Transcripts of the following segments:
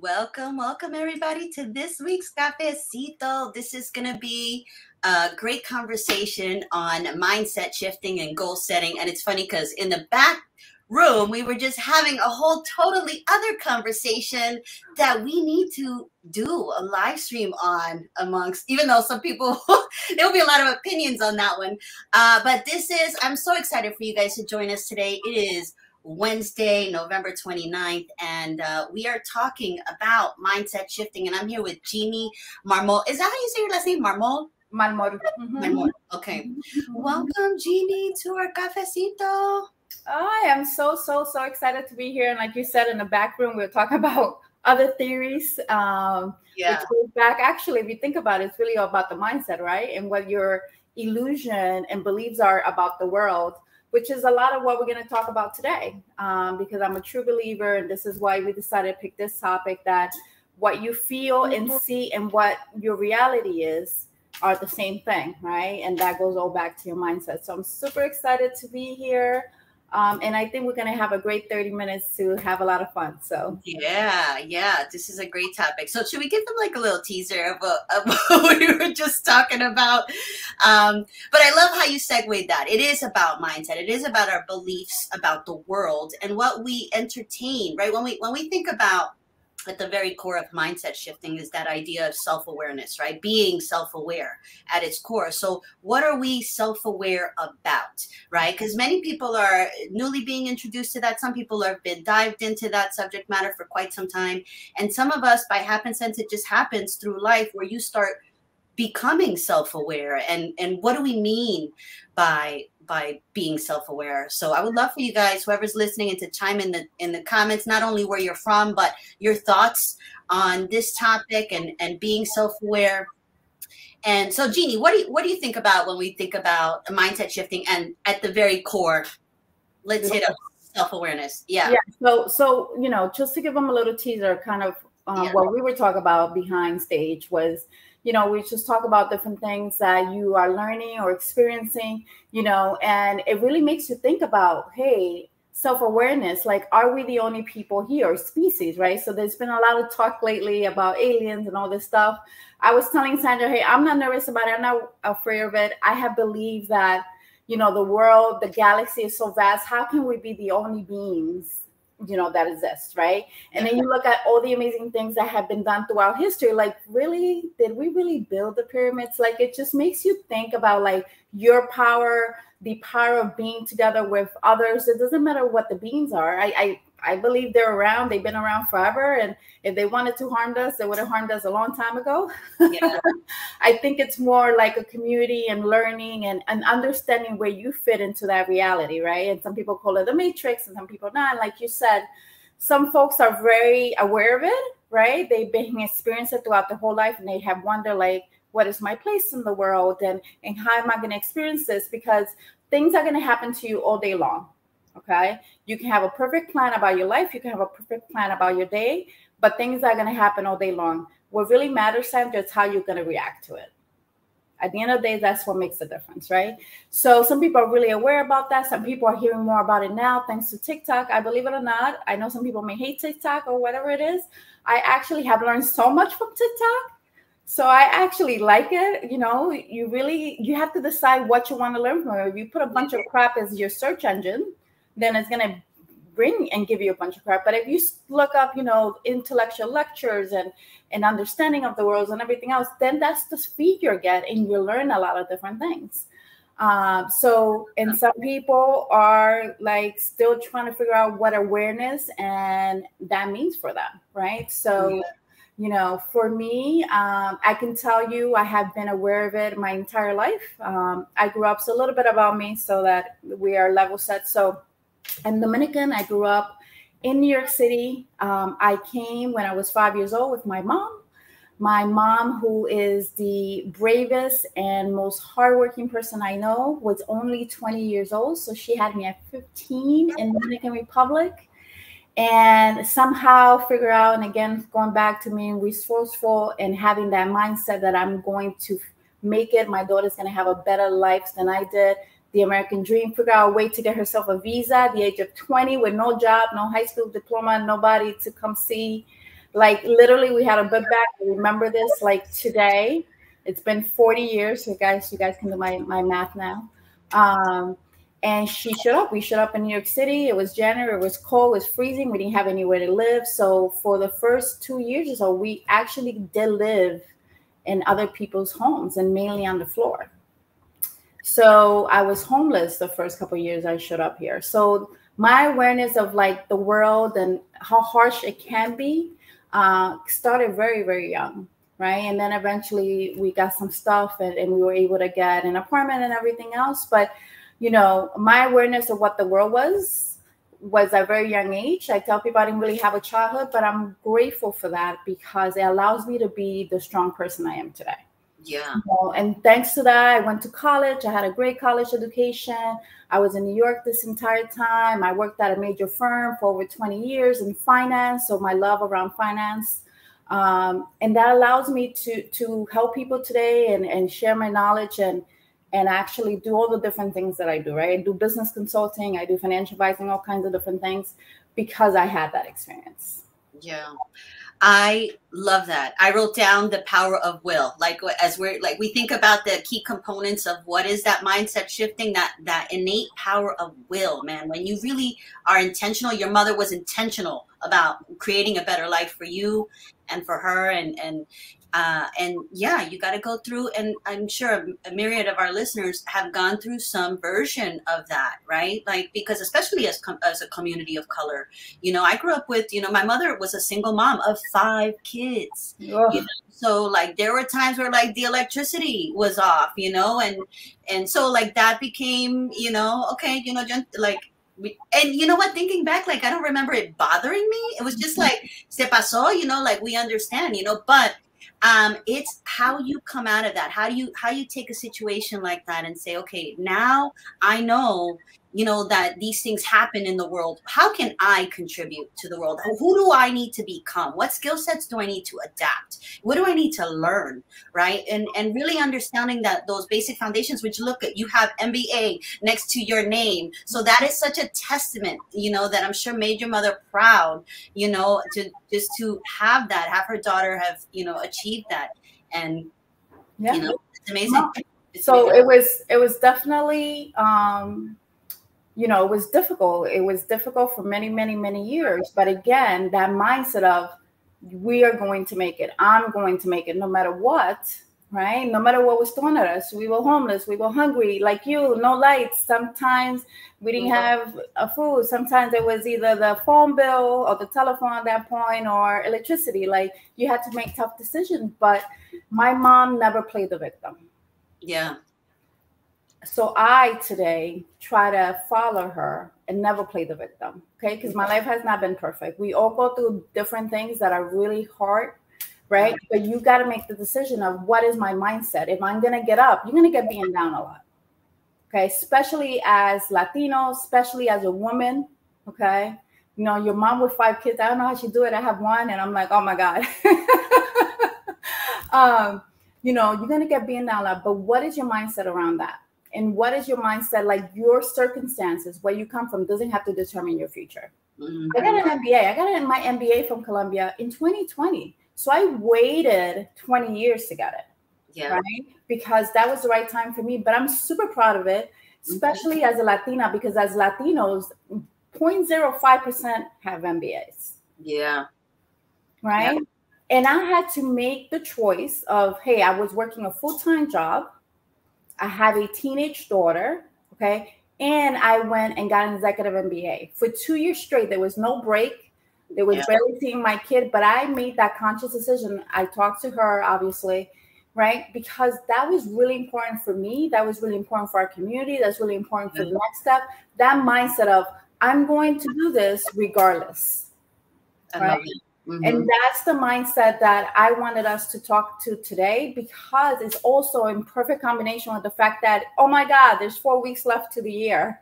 Welcome, welcome everybody to this week's Cafecito. This is going to be a great conversation on mindset shifting and goal setting. And it's funny because in the back room, we were just having a whole totally other conversation that we need to do a live stream on amongst, even though some people, there'll be a lot of opinions on that one. But I'm so excited for you guys to join us today. It is Wednesday, November 29th, and we are talking about mindset shifting. And I'm here with Jeannie Marmol. Is that how you say your last name? Marmol? Marmol. Marmol. Okay. Welcome, Jeannie, to our Cafecito. I am so excited to be here. And like you said, in the back room, we'll talk about other theories. Which goes back, actually, if you think about it, it's really about the mindset, right? And what your illusion and beliefs are about the world, which is a lot of what we're going to talk about today, because I'm a true believer, and this is why we decided to pick this topic, that what you feel and see and what your reality is are the same thing, right? And that goes all back to your mindset. So I'm super excited to be here. And I think we're going to have a great 30 minutes to have a lot of fun. So yeah, this is a great topic. So should we give them like a little teaser of what we were just talking about? But I love how you segued that. It is about mindset. It is about our beliefs about the world and what we entertain, right? When we think about, at the very core of mindset shifting is that idea of self-awareness, right? Being self-aware at its core. So what are we self-aware about, right? Because many people are newly being introduced to that. Some people have been dived into that subject matter for quite some time. And some of us, by happenstance, it just happens through life where you start becoming self-aware. And what do we mean by being self-aware? So I would love for you guys, whoever's listening, and to chime in the comments, not only where you're from, but your thoughts on this topic and being self-aware. And so, Jeannie, what do you think about when we think about mindset shifting and at the very core, let's hit up self-awareness? Yeah. So just to give them a little teaser, kind of what we were talking about behind stage was, we just talk about different things that you are learning or experiencing, and it really makes you think about, hey, self-awareness, like, are we the only people here or species, right? So there's been a lot of talk lately about aliens and all this stuff. I was telling Sandra, hey, I'm not nervous about it. I'm not afraid of it. I have believed that, the world, the galaxy is so vast. How can we be the only beings that exists, right? And then you look at all the amazing things that have been done throughout history. Like, really, did we really build the pyramids? Like, it just makes you think about, like, your power, the power of being together with others. It doesn't matter what the beings are. I believe they're around. They've been around forever. And if they wanted to harm us, they would have harmed us a long time ago. I think it's more like a community and learning and understanding where you fit into that reality, right? And some people call it the matrix and some people not. Like you said, some folks are very aware of it, right? They've been experienced it throughout their whole life, and they have wondered, like, what is my place in the world? And how am I going to experience this? Because things are going to happen to you all day long. Okay. You can have a perfect plan about your life. You can have a perfect plan about your day, but things are going to happen all day long. What really matters, Sandra, is how you're going to react to it. At the end of the day, that's what makes the difference, right? So some people are really aware about that. Some people are hearing more about it now, thanks to TikTok. I believe it or not, I know some people may hate TikTok or whatever it is. I actually have learned so much from TikTok. So I actually like it. You have to decide what you want to learn from it. If you put a bunch of crap as your search engine, then it's going to bring and give you a bunch of crap. But if you look up, intellectual lectures and understanding of the world and everything else, then that's the feed you get, and you learn a lot of different things. And some people are like still trying to figure out what awareness and that means for them, right? So, for me, I can tell you I have been aware of it my entire life. I grew up, so a little bit about me so that we are level set. So I'm Dominican. I grew up in New York City. I came when I was 5 years old with my mom. My mom, who is the bravest and most hardworking person I know, was only 20 years old. So she had me at 15 in the Dominican Republic. And somehow figure out, and again, going back to being resourceful and having that mindset that I'm going to make it. My daughter's going to have a better life than I did. The American dream, figure out a way to get herself a visa at the age of 20 with no job, no high school diploma, nobody to come see. Like literally, we had a book bag. I remember this like today. It's been 40 years. So guys, you guys can do my math now. Um, and she showed up. We showed up in New York City. It was January. It was cold. It was freezing. We didn't have anywhere to live. So for the first 2 years or so, we actually did live in other people's homes and mainly on the floor. So I was homeless the first couple of years I showed up here. So my awareness of like the world and how harsh it can be started very, very young, right? And then eventually we got some stuff and we were able to get an apartment and everything else. But, you know, my awareness of what the world was at a very young age. I tell people I didn't really have a childhood, but I'm grateful for that because it allows me to be the strong person I am today. Yeah. And thanks to that, I went to college. I had a great college education. I was in New York this entire time. I worked at a major firm for over 20 years in finance. So my love around finance. And that allows me to help people today and share my knowledge and actually do all the different things that I do, right? I do business consulting. I do financial advising, all kinds of different things because I had that experience. Yeah. I love that. I wrote down the power of will. Like as we think about the key components of what is that mindset shifting, that innate power of will, man. When you really are intentional, your mother was intentional about creating a better life for you and for her, and yeah, you got to go through, and I'm sure a myriad of our listeners have gone through some version of that, right? Like, because especially as a community of color, you know, I grew up with, you know, my mother was a single mom of 5 kids, you know? So like there were times where like the electricity was off, you know, and so like that became, you know, okay, you know, like, and you know what, thinking back, like I don't remember it bothering me. It was just like se pasó, you know, like we understand, you know, but it's how you come out of that. How you take a situation like that and say, okay, now I know, you know, that these things happen in the world. How can I contribute to the world? Who do I need to become? What skill sets do I need to adapt? What do I need to learn? Right. And really understanding that those basic foundations, which look at, you have MBA next to your name. So that is such a testament, you know, that I'm sure made your mother proud, you know, to have her daughter have, you know, achieved that. And, yeah, you know, it's amazing. So it was definitely, you know, it was difficult. It was difficult for many, many, many years. But again, that mindset of we are going to make it. I'm going to make it no matter what, right? No matter what was thrown at us. We were homeless. We were hungry, like you, no lights. Sometimes we didn't have a food. Sometimes it was either the phone bill or the telephone at that point or electricity. Like you had to make tough decisions. But my mom never played the victim. Yeah. So I today try to follow her and never play the victim, okay? Because my life has not been perfect. We all go through different things that are really hard, right? But you got to make the decision of what is my mindset. If I'm going to get up, you're going to get beaten down a lot, okay? Especially as Latinos, especially as a woman, okay? You know, your mom with 5 kids, I don't know how she do it. I have 1 and I'm like, oh my God. You know, you're going to get beaten down a lot, but what is your mindset around that? And what is your mindset? Like your circumstances, where you come from, doesn't have to determine your future. Mm-hmm. I got an MBA. I got my MBA from Columbia in 2020. So I waited 20 years to get it, right? Because that was the right time for me. But I'm super proud of it, especially as a Latina, because as Latinos, 0.05% have MBAs. Yeah. Right? Yeah. And I had to make the choice of, hey, I was working a full-time job. I have a teenage daughter, okay? And I went and got an executive MBA. For 2 years straight, there was no break. There was barely seeing my kid, but I made that conscious decision. I talked to her, obviously, right? Because that was really important for me. That was really important for our community. That's really important for the next step. That mindset of, I'm going to do this regardless, right? Mm-hmm. And that's the mindset that I wanted us to talk to today, because it's also in perfect combination with the fact that, oh my God, there's 4 weeks left to the year.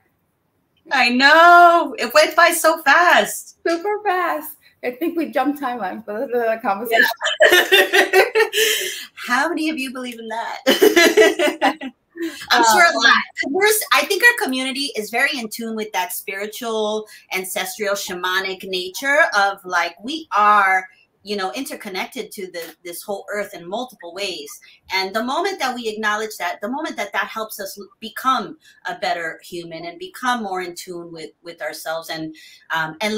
I know. It went by so fast. Super fast. I think we jumped timelines, but that's another conversation. Yeah. How many of you believe in that? I'm sure a lot. I think our community is very in tune with that spiritual, ancestral, shamanic nature of like, we are, interconnected to this whole earth in multiple ways. And the moment that we acknowledge that, the moment that helps us become a better human and become more in tune with ourselves, and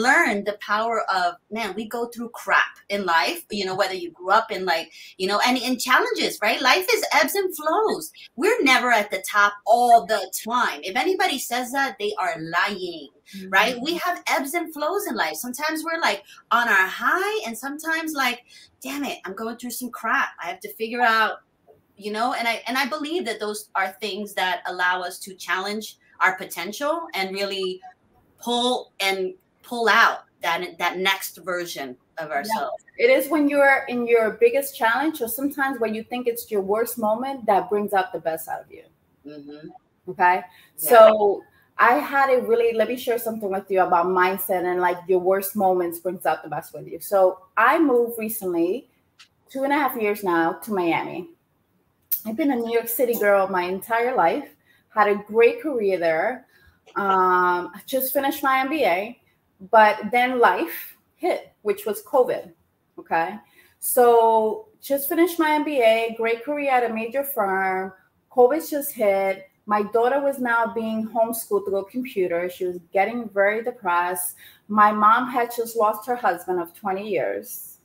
learn the power of, man, we go through crap in life, whether you grew up in and in challenges, right? Life is ebbs and flows. We're never at the top all the time. If anybody says that, they are lying. Right? We have ebbs and flows in life. Sometimes we're like on our high, and sometimes like, damn it, I'm going through some crap. I have to figure out, and I believe that those are things that allow us to challenge our potential and really pull out that next version of ourselves. Yeah. It is when you're in your biggest challenge, or sometimes when you think it's your worst moment, that brings out the best out of you. Okay. Yeah. So I had it really, let me share something with you about mindset, and like your worst moments brings out the best with you. So I moved recently, 2.5 years now, to Miami. I've been a New York City girl my entire life, had a great career there. Just finished my MBA, but then life hit, which was COVID. Okay. So just finished my MBA, great career at a major firm. COVID just hit. My daughter was now being homeschooled through a computer. She was getting very depressed. My mom had just lost her husband of 20 years.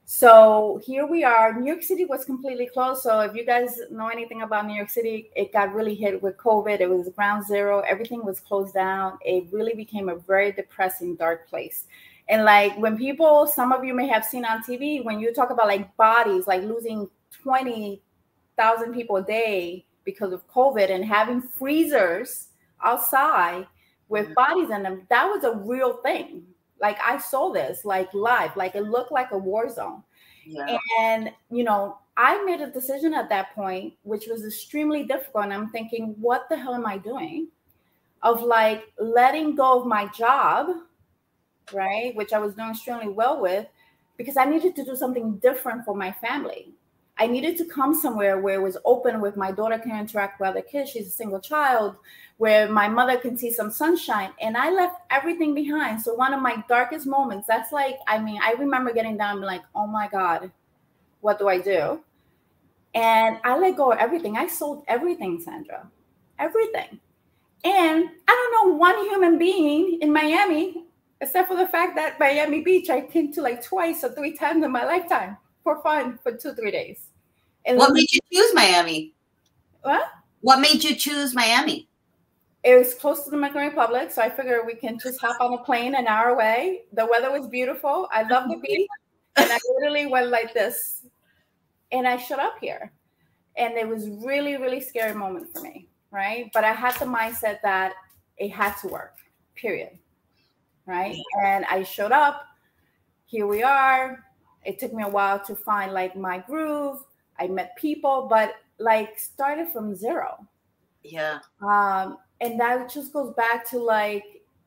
So here we are. New York City was completely closed. So if you guys know anything about New York City, it got really hit with COVID. It was ground zero. Everything was closed down. It really became a very depressing, dark place. And like when people, some of you may have seen on TV, when you talk about like bodies, like losing 20,000 people a day because of COVID, and having freezers outside with bodies in them, that was a real thing. Like I saw this like live, like it looked like a war zone. Yeah. And, I made a decision at that point, which was extremely difficult. And I'm thinking, what the hell am I doing? Of like letting go of my job, right? Which I was doing extremely well with, because I needed to do something different for my family. I needed to come somewhere where it was open, with my daughter can interact with other kids. She's a single child, where my mother can see some sunshine. And I left everything behind. So one of my darkest moments, that's like, I remember getting down and like, oh my God, what do I do? And I let go of everything. I sold everything, Sandra, everything. And I don't know one human being in Miami, except for the fact that Miami Beach, I came to like 2 or 3 times in my lifetime for fun for 2-3 days. And what made you choose Miami? What? What made you choose Miami? It was close to the Dominican Republic, so I figured we can just hop on a plane an hour away. The weather was beautiful. I love the beach. And I literally went like this. And I showed up here. And it was really, really scary moment for me, right? But I had the mindset that it had to work, period. Right? And I showed up. Here we are. It took me a while to find like my groove. I met people, but like started from zero. Yeah. And that just goes back to like,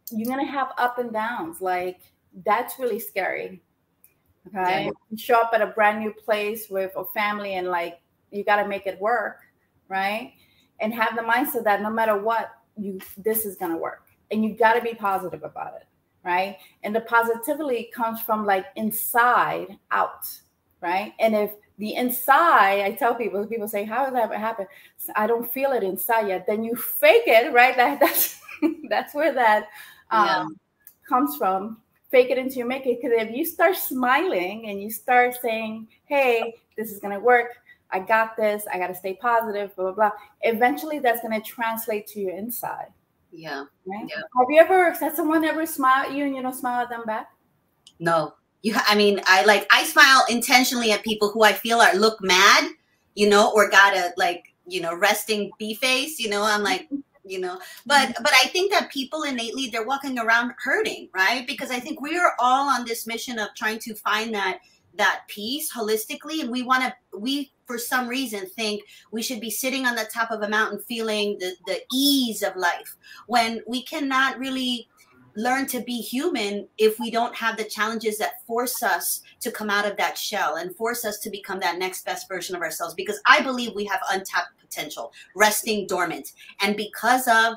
you're going to have up and downs. Like that's really scary. Okay. Yeah. You show up at a brand new place with a family and like, you got to make it work. Right. And have the mindset that no matter what, this is going to work, and you got to be positive about it. Right. And the positivity comes from like inside out. Right. And if the inside, I tell people say, how does that happen? I don't feel it inside yet. Then you fake it. Right. That's where that comes from. Fake it until you make it. Because if you start smiling and you start saying, hey, this is going to work. I got this. I got to stay positive, blah, blah, blah. Eventually that's going to translate to your inside. Yeah. Right? Yeah. Have you ever had someone ever smile at you and you don't smile at them back? No. I smile intentionally at people who I feel look mad, or got a resting bee face, I'm like, but I think that people innately, they're walking around hurting, right? Because I think we are all on this mission of trying to find that peace holistically. And we for some reason think we should be sitting on the top of a mountain feeling the ease of life, when we cannot really learn to be human if we don't have the challenges that force us to come out of that shell and force us to become that next best version of ourselves. Because I believe we have untapped potential resting dormant. And because of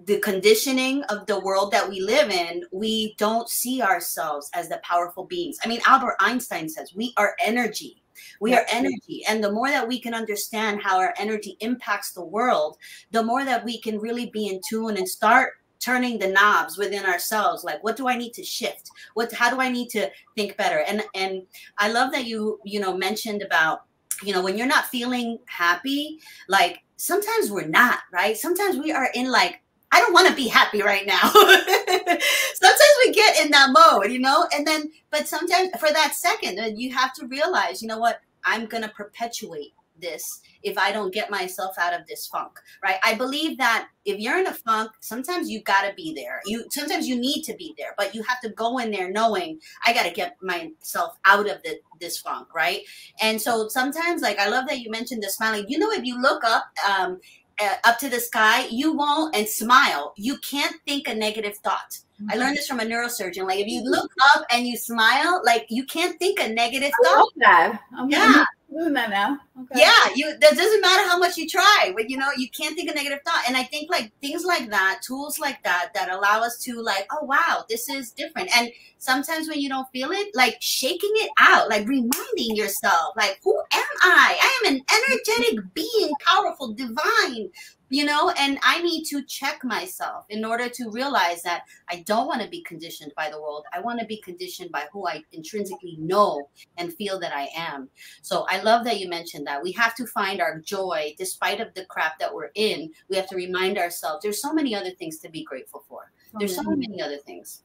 the conditioning of the world that we live in, we don't see ourselves as the powerful beings. I mean, Albert Einstein says we are energy. We are energy. And the more that we can understand how our energy impacts the world, the more that we can really be in tune and start turning the knobs within ourselves. Like, what do I need to shift? How do I need to think better? And I love that you mentioned about, when you're not feeling happy, like sometimes we're not, right? Sometimes we are in like, I don't want to be happy right now. Sometimes we get in that mode, and then, but sometimes for that second, you have to realize, you know what, I'm going to perpetuate this if I don't get myself out of this funk, right? I believe that if you're in a funk, sometimes you got to be there. Sometimes you need to be there, but you have to go in there knowing I got to get myself out of this funk, right? And so sometimes, like, I love that you mentioned the smiling. If you look up to the sky, you won't, and smile, you can't think a negative thought. I learned this from a neurosurgeon. Like, if you look up and you smile, like, you can't think a negative thought. I love that. Yeah. Doing that now. Okay. Yeah, that doesn't matter how much you try, but you can't think of negative thought. And I think like things like that, tools like that allow us to like, oh wow, this is different. And sometimes when you don't feel it, like shaking it out, like reminding yourself, like, who am I? I am an energetic being, powerful, divine, and I need to check myself in order to realize that I don't want to be conditioned by the world. I want to be conditioned by who I intrinsically know and feel that I am. So I love that you mentioned that. We have to find our joy despite of the crap that we're in. We have to remind ourselves there's so many other things to be grateful for. There's so many other things.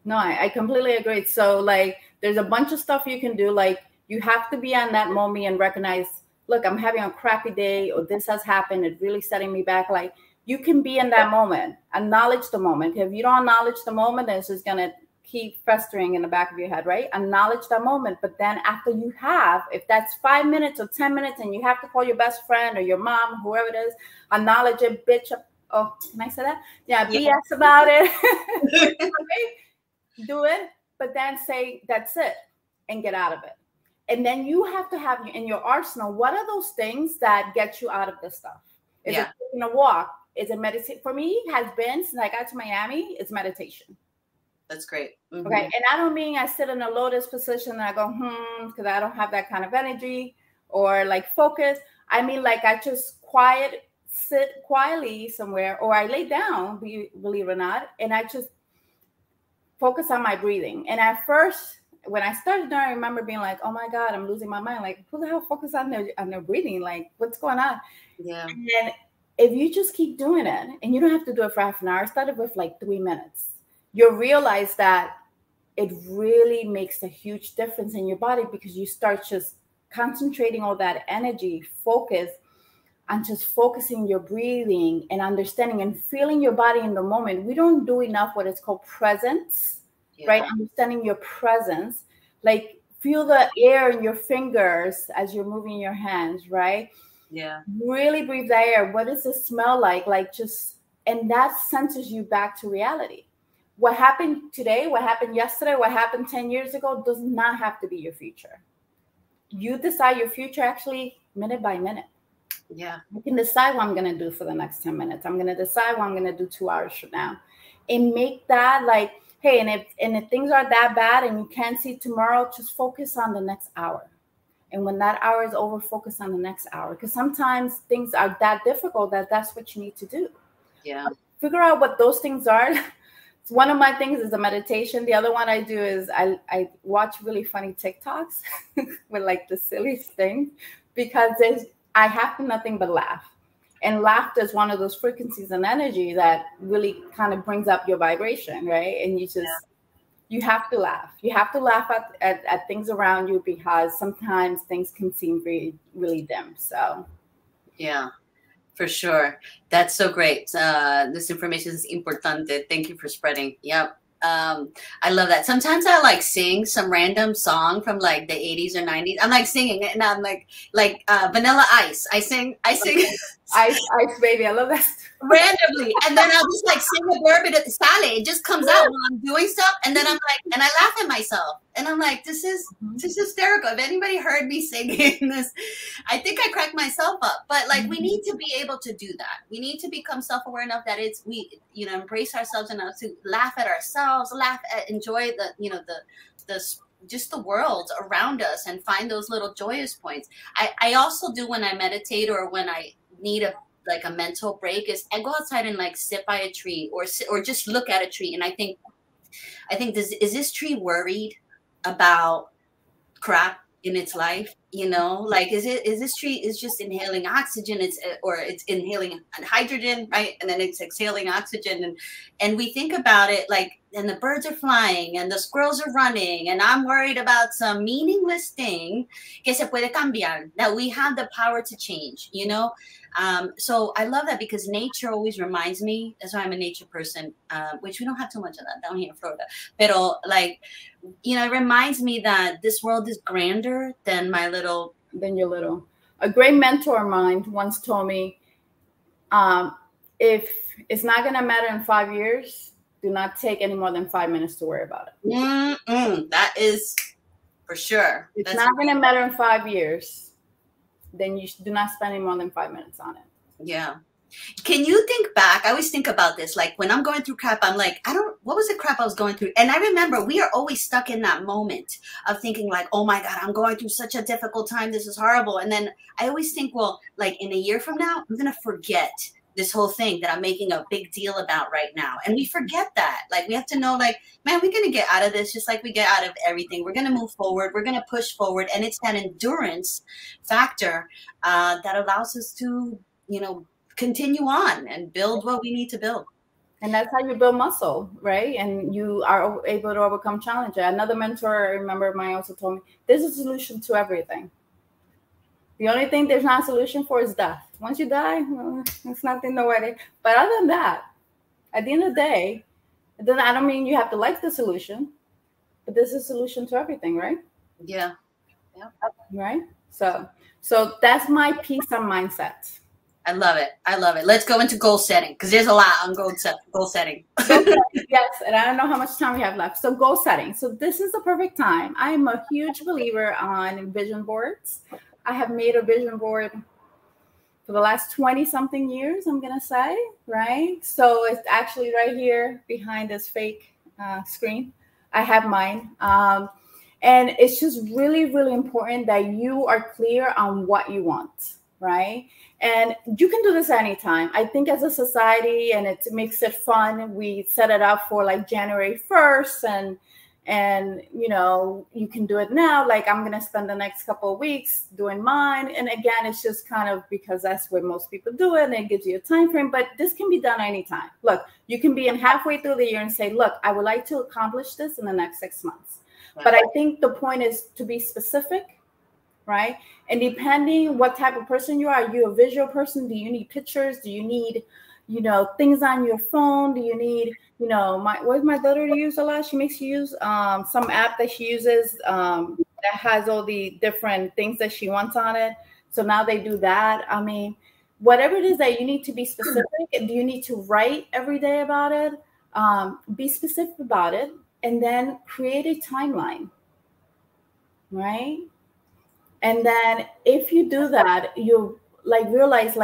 No, I completely agree. So like, there's a bunch of stuff you can do. Like, you have to be on that moment and recognize, look, I'm having a crappy day, or this has happened. It's really setting me back. Like, you can be in that moment, acknowledge the moment. If you don't acknowledge the moment, it's just going to keep festering in the back of your head, right? Acknowledge that moment. But then after you have, if that's 5 minutes or 10 minutes and you have to call your best friend or your mom, whoever it is, acknowledge it, bitch. Oh, can I say that? Yeah, BS about it. Do it, but then say, that's it, and get out of it. And then you have to have in your arsenal, what are those things that get you out of this stuff? Is it taking a walk? Is it meditation? For me, it has been, since I got to Miami, it's meditation. That's great. Mm-hmm. Okay. And I don't mean I sit in a lotus position and I go, because I don't have that kind of energy or like focus. I mean, like, I just sit quietly somewhere, or I lay down, believe it or not, and I just focus on my breathing. And at first, when I started there, I remember being like, oh my God, I'm losing my mind. Like, who the hell focus on their breathing? Like, what's going on? Yeah. And if you just keep doing it, and you don't have to do it for half an hour, start it with like 3 minutes, you'll realize that it really makes a huge difference in your body, because you start just concentrating all that energy, focus on just focusing your breathing and understanding and feeling your body in the moment. We don't do enough what is called presence. Right? Understanding your presence, like feel the air in your fingers as you're moving your hands, right? Yeah. Really breathe the air. What does it smell like? Like, just, and that centers you back to reality. What happened today, what happened yesterday, what happened 10 years ago does not have to be your future. You decide your future actually minute by minute. Yeah. You can decide what I'm going to do for the next 10 minutes. I'm going to decide what I'm going to do 2 hours from now, and make that like, hey, and if things are that bad and you can't see tomorrow, just focus on the next hour. And when that hour is over, focus on the next hour. Because sometimes things are that difficult that's what you need to do. Yeah. Figure out what those things are. One of my things is a meditation. The other one I do is I watch really funny TikToks with like the silliest things, because I have to nothing but laugh. And laughter is one of those frequencies and energy that really kind of brings up your vibration, right? And you have to laugh. You have to laugh at things around you, because sometimes things can seem really, really dim. So, yeah, for sure. That's so great. This information is importante. Thank you for spreading. Yep. I love that. Sometimes I like sing some random song from like the 80s or 90s. I'm like singing it, and I'm like Vanilla Ice. I sing Ice baby. I love that. Randomly. And then I'll just like sing a bourbon at the salad. It just comes out while I'm doing stuff. And then I'm like, and I laugh at myself. And I'm like, this is hysterical. If anybody heard me singing this, I think I cracked myself up. But like, we need to be able to do that. We need to become self-aware enough that embrace ourselves enough to laugh at ourselves, enjoy just the world around us and find those little joyous points. I also do when I meditate or when I need a mental break is I go outside and like sit by a tree or just look at a tree. And I think is this tree worried about crap in its life? Like, is this tree is just inhaling oxygen, it's inhaling hydrogen, right? And then it's exhaling oxygen. And we think about it like, and the birds are flying and the squirrels are running, and I'm worried about some meaningless thing que se puede cambiar, that we have the power to change, So I love that because nature always reminds me, that's why I'm a nature person, which we don't have too much of that down here in Florida. Pero like, it reminds me that this world is grander than your little. A great mentor of mine once told me, if it's not going to matter in 5 years, do not take any more than 5 minutes to worry about it. That is for sure. It's not going to matter in 5 years. Then you do not spend any more than 5 minutes on it. Yeah. Can you think back? I always think about this. Like when I'm going through crap, I'm like, what was the crap I was going through? And I remember we are always stuck in that moment of thinking like, oh my God, I'm going through such a difficult time. This is horrible. And then I always think, well, like in a year from now, I'm going to forget this whole thing that I'm making a big deal about right now. And we forget that. Like we have to know like, man, we're going to get out of this just like we get out of everything. We're going to move forward. We're going to push forward. And it's that endurance factor that allows us to, continue on and build what we need to build. And that's how you build muscle, right? And you are able to overcome challenges. Another mentor, I remember mine also told me, there's a solution to everything. The only thing there's not a solution for is death. Once you die, well, it's nothing nobody. But other than that, at the end of the day, then I don't mean you have to like the solution, but there's a solution to everything, right? Yeah. Right? So that's my piece on mindset. I love it. Let's go into goal setting because there's a lot on goal setting. Yes, and I don't know how much time we have left. So goal setting. So this is the perfect time. I am a huge believer on vision boards. I have made a vision board for the last 20-something years, I'm going to say, right? So it's actually right here behind this fake screen. I have mine. And it's just really, really important that you are clear on what you want, right? And you can do this anytime. I think as a society, and it makes it fun, we set it up for like January 1st and you can do it now. Like I'm going to spend the next couple of weeks doing mine. And again, it's just kind of because that's what most people do it, and it gives you a time frame, but this can be done anytime. Look, you can be in halfway through the year and say, look, I would like to accomplish this in the next 6 months. Right. But I think the point is to be specific, right? And depending what type of person you are you a visual person? Do you need pictures? Do you need, things on your phone? Do you need, what's my daughter use a lot? She makes you use some app that she uses that has all the different things that she wants on it. So now they do that. I mean, whatever it is that you need to be specific, and do you need to write every day about it? Be specific about it, and then create a timeline, right? And then if you do that, you realize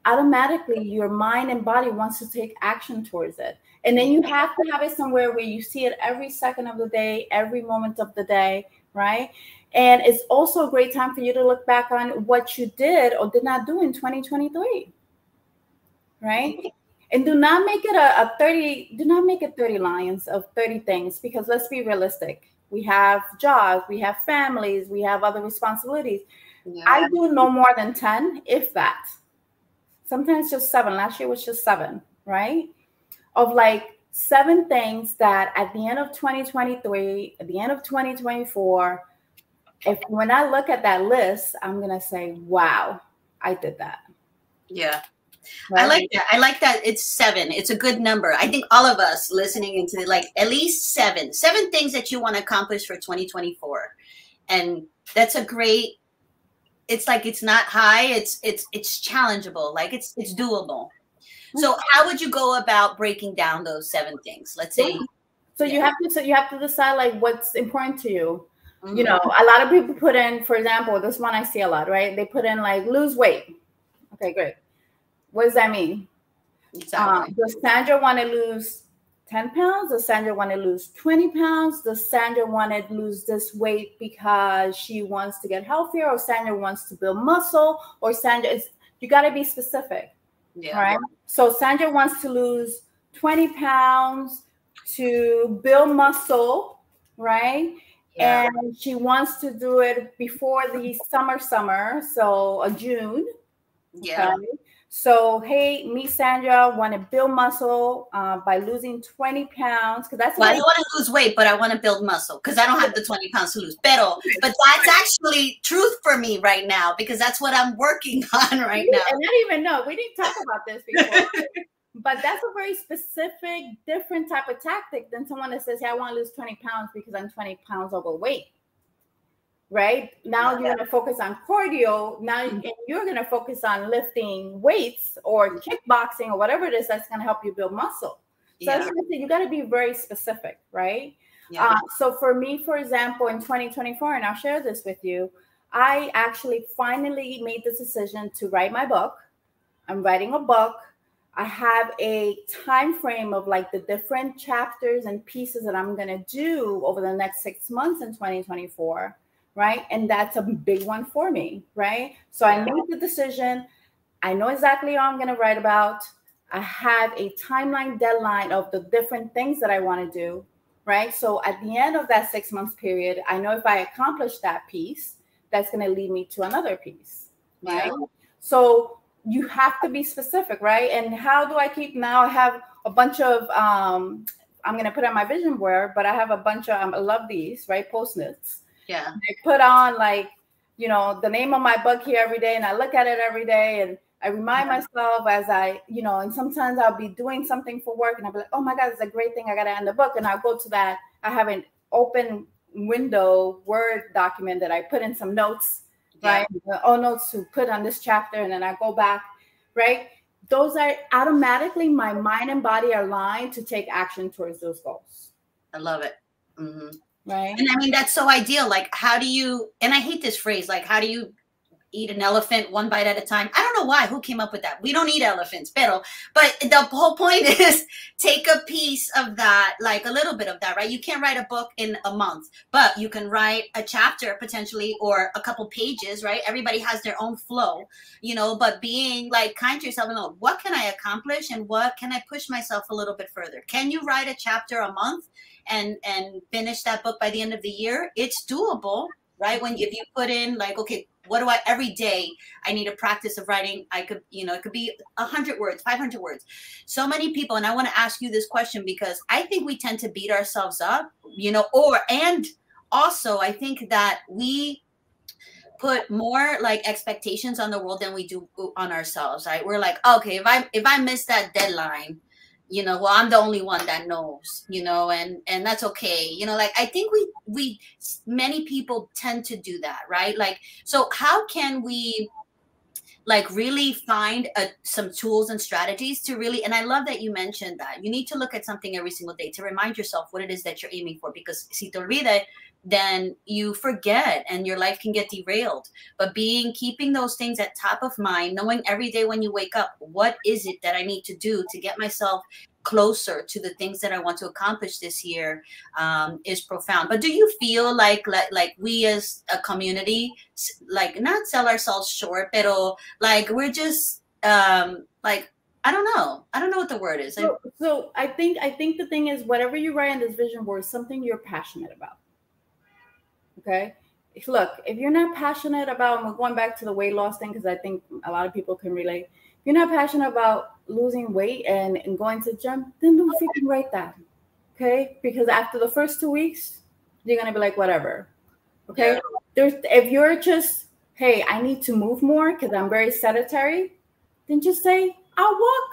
automatically your mind and body wants to take action towards it. And then you have to have it somewhere where you see it every second of the day, every moment of the day, right? And it's also a great time for you to look back on what you did or did not do in 2023, right? And do not make it 30 lines of 30 things, because let's be realistic. We have jobs, we have families, we have other responsibilities. Yeah. I do no more than 10, if that. Sometimes just 7. Last year was just 7, right? Of 7 things that at the end of 2023, at the end of 2024, when I look at that list, I'm going to say, wow, I did that. Yeah. Right? I like that. It's 7. It's a good number. I think all of us listening into at least 7 things that you want to accomplish for 2024. And that's a great it's like it's not high, it's challengeable, like it's doable. So how would you go about breaking down those 7 things? Let's say. So you have to decide like what's important to you. You know, a lot of people put in, for example, this one I see a lot, right? They put in like lose weight. Okay, great. What does that mean? Exactly. Does Sandra want to lose 10 pounds? Does Sandra want to lose 20 pounds? Does Sandra want to lose this weight because she wants to get healthier, or Sandra wants to build muscle, or Sandra is, you got to be specific. Yeah. Right. So Sandra wants to lose 20 pounds to build muscle, right? Yeah. And she wants to do it before the summer, so June. Yeah. Okay? So, hey, me, Sandra, want to build muscle by losing 20 pounds. Because that's I don't want to lose weight, but I want to build muscle because I don't have the 20 pounds to lose. But that's actually truth for me right now, because that's what I'm working on right now. And I didn't even know. We didn't talk about this before. But that's a very specific, different type of tactic than someone that says, hey, I want to lose 20 pounds because I'm 20 pounds overweight. Right now, you're going to focus on cardio. Now, you're going to focus on lifting weights or kickboxing or whatever it is that's going to help you build muscle. So you got to be very specific, right? Yeah. So for me, for example, in 2024, and I'll share this with you, I actually finally made this decision to write my book. I'm writing a book. I have a time frame of like the different chapters and pieces that I'm going to do over the next 6 months in 2024. Right. And that's a big one for me. Right. So I made the decision. I know exactly what I'm going to write about. I have a timeline deadline of the different things that I want to do. Right. So at the end of that 6 months period, I know if I accomplish that piece, that's going to lead me to another piece. Right. Yeah. So you have to be specific. Right. And how do I keep now? I have a bunch of I'm going to put on my vision board, but I have a bunch of I love these, right, Post-its. Yeah. I put on like, you know, the name of my book here every day, and I look at it every day, and I remind myself as I, you know, and sometimes I'll be doing something for work and I'll be like, oh my God, it's a great thing. I got to end the book. And I'll go to that. I have an open window Word document that I put in some notes, right? All notes to put on this chapter. And then I go back, right? Those are automatically my mind and body are aligned to take action towards those goals. I love it. Mm-hmm. Right. And I mean, that's so ideal. Like, how do you, and I hate this phrase, like, how do you eat an elephant one bite at a time? I don't know why, who came up with that? We don't eat elephants, but the whole point is take a piece of that, like a little bit of that, right? You can't write a book in a month, but you can write a chapter potentially, or a couple pages, right? Everybody has their own flow, you know, but being like kind to yourself and know, what can I accomplish and what can I push myself a little bit further? Can you write a chapter a month and finish that book by the end of the year? It's doable, right? If you put in like, okay, what do I, every day I need a practice of writing, I could, you know, it could be 100 words, 500 words. So many people, and I want to ask you this question because I think we tend to beat ourselves up, you know, and also I think that we put more like expectations on the world than we do on ourselves, right? We're like, okay, if I miss that deadline, you know, well, I'm the only one that knows, you know, and that's okay. You know, like, I think many people tend to do that, right? Like, so how can we like really find some tools and strategies to really, and I love that you mentioned that you need to look at something every single day to remind yourself what it is that you're aiming for, because si te olvida, then you forget and your life can get derailed. But keeping those things at top of mind, knowing every day when you wake up, what is it that I need to do to get myself closer to the things that I want to accomplish this year, is profound. But do you feel like we as a community, like, not sell ourselves short, pero like we're just like, I don't know what the word is. So I think the thing is, whatever you write on this vision board is something you're passionate about. Okay. Look, if you're not passionate about, and we're going back to the weight loss thing, because I think a lot of people can relate. If you're not passionate about losing weight and going to the gym, then don't freaking write that. Okay. Because after the first 2 weeks, you're going to be like, whatever. Okay. Yeah. If you're just, hey, I need to move more because I'm very sedentary, then just say, I'll walk.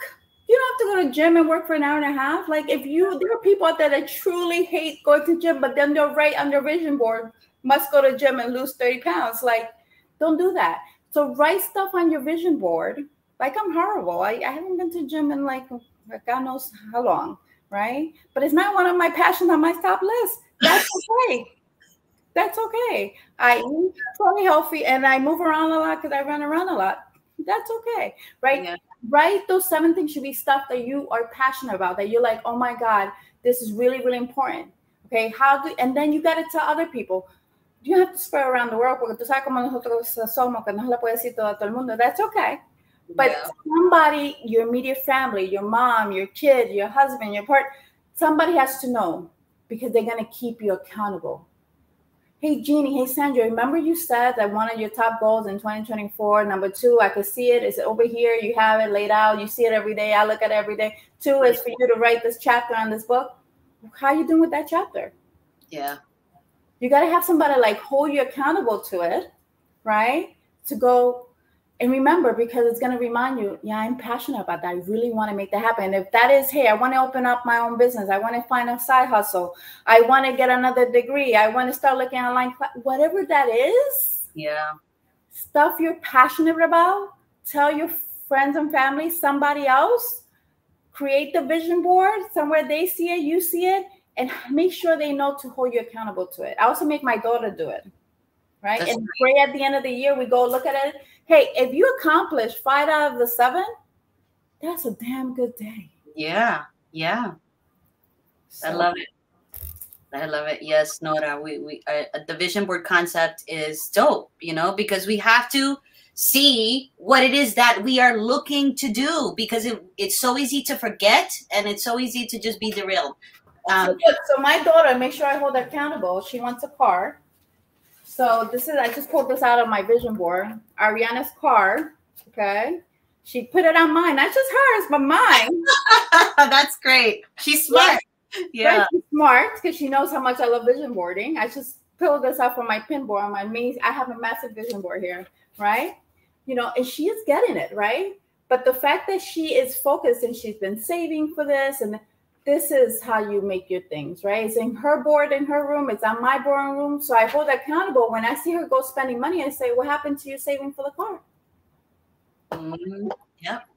You don't have to go to the gym and work for an hour and a half. Like, there are people out there that truly hate going to the gym, but then they'll write on their vision board, must go to the gym and lose 30 pounds. Like, Don't do that. So write stuff on your vision board. Like, I'm horrible. I haven't been to the gym in like God knows how long, right? But it's not one of my passions on my top list. That's okay. That's okay. I eat totally healthy and I move around a lot because I run around a lot. That's okay, right? Yeah. Write those 7 things should be stuff that you are passionate about, that you're like, oh my God, this is really, really important. Okay, and then you got to tell other people. You have to spread around the world porque tú sabes como nosotros somos, que no se le puede decir todo a todo el mundo. That's okay. But somebody, your immediate family, your mom, your kid, your husband, your partner, somebody has to know because they're going to keep you accountable. Hey, Jeannie, hey, Sandra, remember you said that one of your top goals in 2024, number 2, I could see it, is over here. You have it laid out. You see it every day. I look at it every day. 2 is for you to write this chapter on this book. How are you doing with that chapter? Yeah. You got to have somebody like hold you accountable to it, right? To go and remember, because it's going to remind you, yeah, I'm passionate about that. I really want to make that happen. If that is, hey, I want to open up my own business. I want to find a side hustle. I want to get another degree. I want to start looking online. Whatever that is, yeah, stuff you're passionate about, tell your friends and family, somebody else, create the vision board somewhere they see it, you see it, and make sure they know to hold you accountable to it. I also make my daughter do it, right? That's and pray at the end of the year, we go look at it. Hey, if you accomplish 5 out of the 7, that's a damn good day. Yeah, yeah. So. I love it. I love it. Yes, Nora, the vision board concept is dope, you know, because we have to see what it is that we are looking to do, because it's so easy to forget and it's so easy to just be derailed. So my daughter, make sure I hold her accountable. She wants a car. So I just pulled this out of my vision board. Ariana's car, okay? She put it on mine, not just hers, but mine. That's great. She's smart. Yeah, right? She's smart because she knows how much I love vision boarding. I just pulled this out from my pin board. I have a massive vision board here, right? You know, and she is getting it, right? But the fact that she is focused and she's been saving for this, and this is how you make your things, right? It's in her board in her room. It's on my board room. So I hold accountable. When I see her go spending money, I say, what happened to you saving for the car? Mm-hmm. Yep.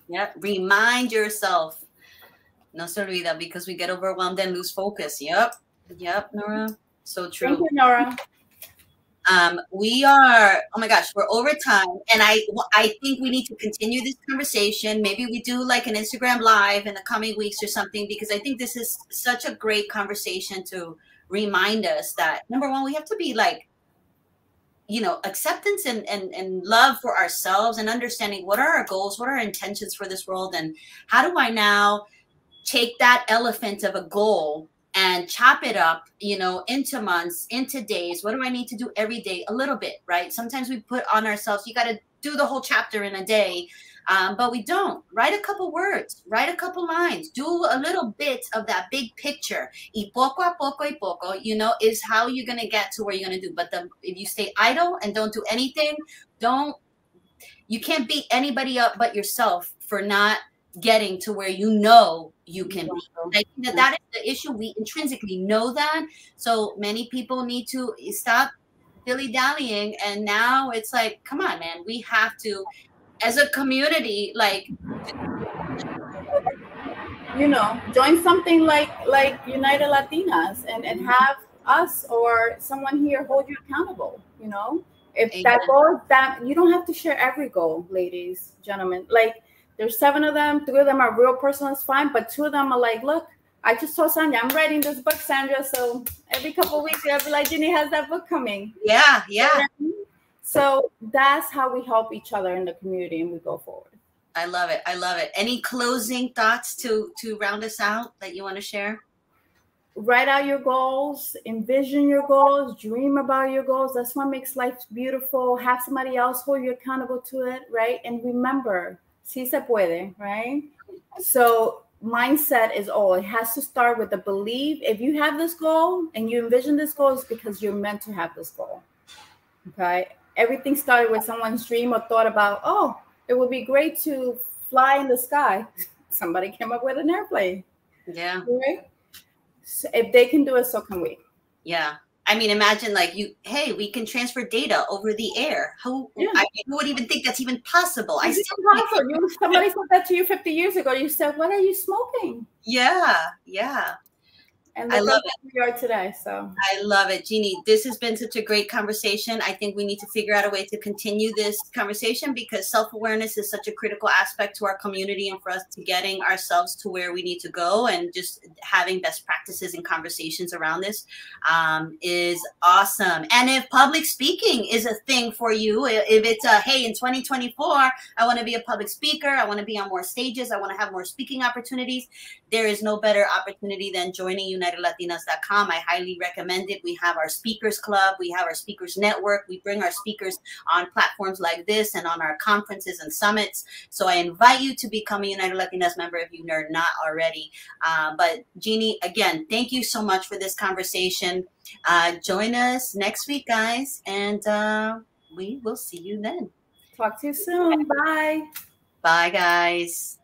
Yep. Remind yourself. No se olvida, because we get overwhelmed and lose focus. Yep. Yep, Nora. So true. Thank you, Nora. We are, oh my gosh, we're over time. And I think we need to continue this conversation. Maybe we do like an Instagram live in the coming weeks or something, because I think this is such a great conversation to remind us that, number one, we have to be like, you know, acceptance and love for ourselves, and understanding what are our goals, what are our intentions for this world, and how do I now take that elephant of a goal and chop it up, you know, into months, into days. What do I need to do every day? A little bit, right? Sometimes we put on ourselves, you got to do the whole chapter in a day, but we don't. Write a couple words, write a couple lines, do a little bit of that big picture. Y poco a poco, you know, is how you're going to get to where you're going to do. But if you stay idle and don't do anything, you can't beat anybody up but yourself for not getting to where you know you can be. I think that is the issue. We intrinsically know that. So many people need to stop dilly-dallying. And now it's like, come on, man, we have to, as a community, like, you know, join something like United Latinas and have us or someone here hold you accountable, you know. If Amen. That goal, that you don't have to share every goal, ladies, gentlemen. Like, there's 7 of them, 3 of them are real personal, it's fine, but 2 of them are like, look, I just told Sandra, I'm writing this book, Sandra, so every couple of weeks, I'll be like, Jeannie has that book coming. Yeah. So that's how we help each other in the community and we go forward. I love it. Any closing thoughts to round us out that you want to share? Write out your goals, envision your goals, dream about your goals. That's what makes life beautiful. Have somebody else hold you accountable to it, right? And remember, sí se puede, right? So mindset is all. It has to start with the belief. If you have this goal and you envision this goal, it's because you're meant to have this goal. Okay. Everything started with someone's dream or thought about, oh, it would be great to fly in the sky. Somebody came up with an airplane. Yeah. Right? So if they can do it, so can we. Yeah. I mean, imagine like hey, we can transfer data over the air. Who would even think that's even possible? Somebody said that to you 50 years ago. You said, "What are you smoking?" Yeah, yeah. And I love it. We are today. So I love it. Jeannie, this has been such a great conversation. I think we need to figure out a way to continue this conversation because self-awareness is such a critical aspect to our community and for us to getting ourselves to where we need to go, and just having best practices and conversations around this is awesome. And if public speaking is a thing for you, if it's hey, in 2024, I want to be a public speaker, I want to be on more stages, I want to have more speaking opportunities, there is no better opportunity than joining UnitedLatinas.com. I highly recommend it. We have our speakers club. We have our speakers network. We bring our speakers on platforms like this and on our conferences and summits. So I invite you to become a United Latinas member if you're not already. But Jeannie, again, thank you so much for this conversation. Join us next week, guys, and we will see you then. Talk to you soon. Bye. Bye, guys.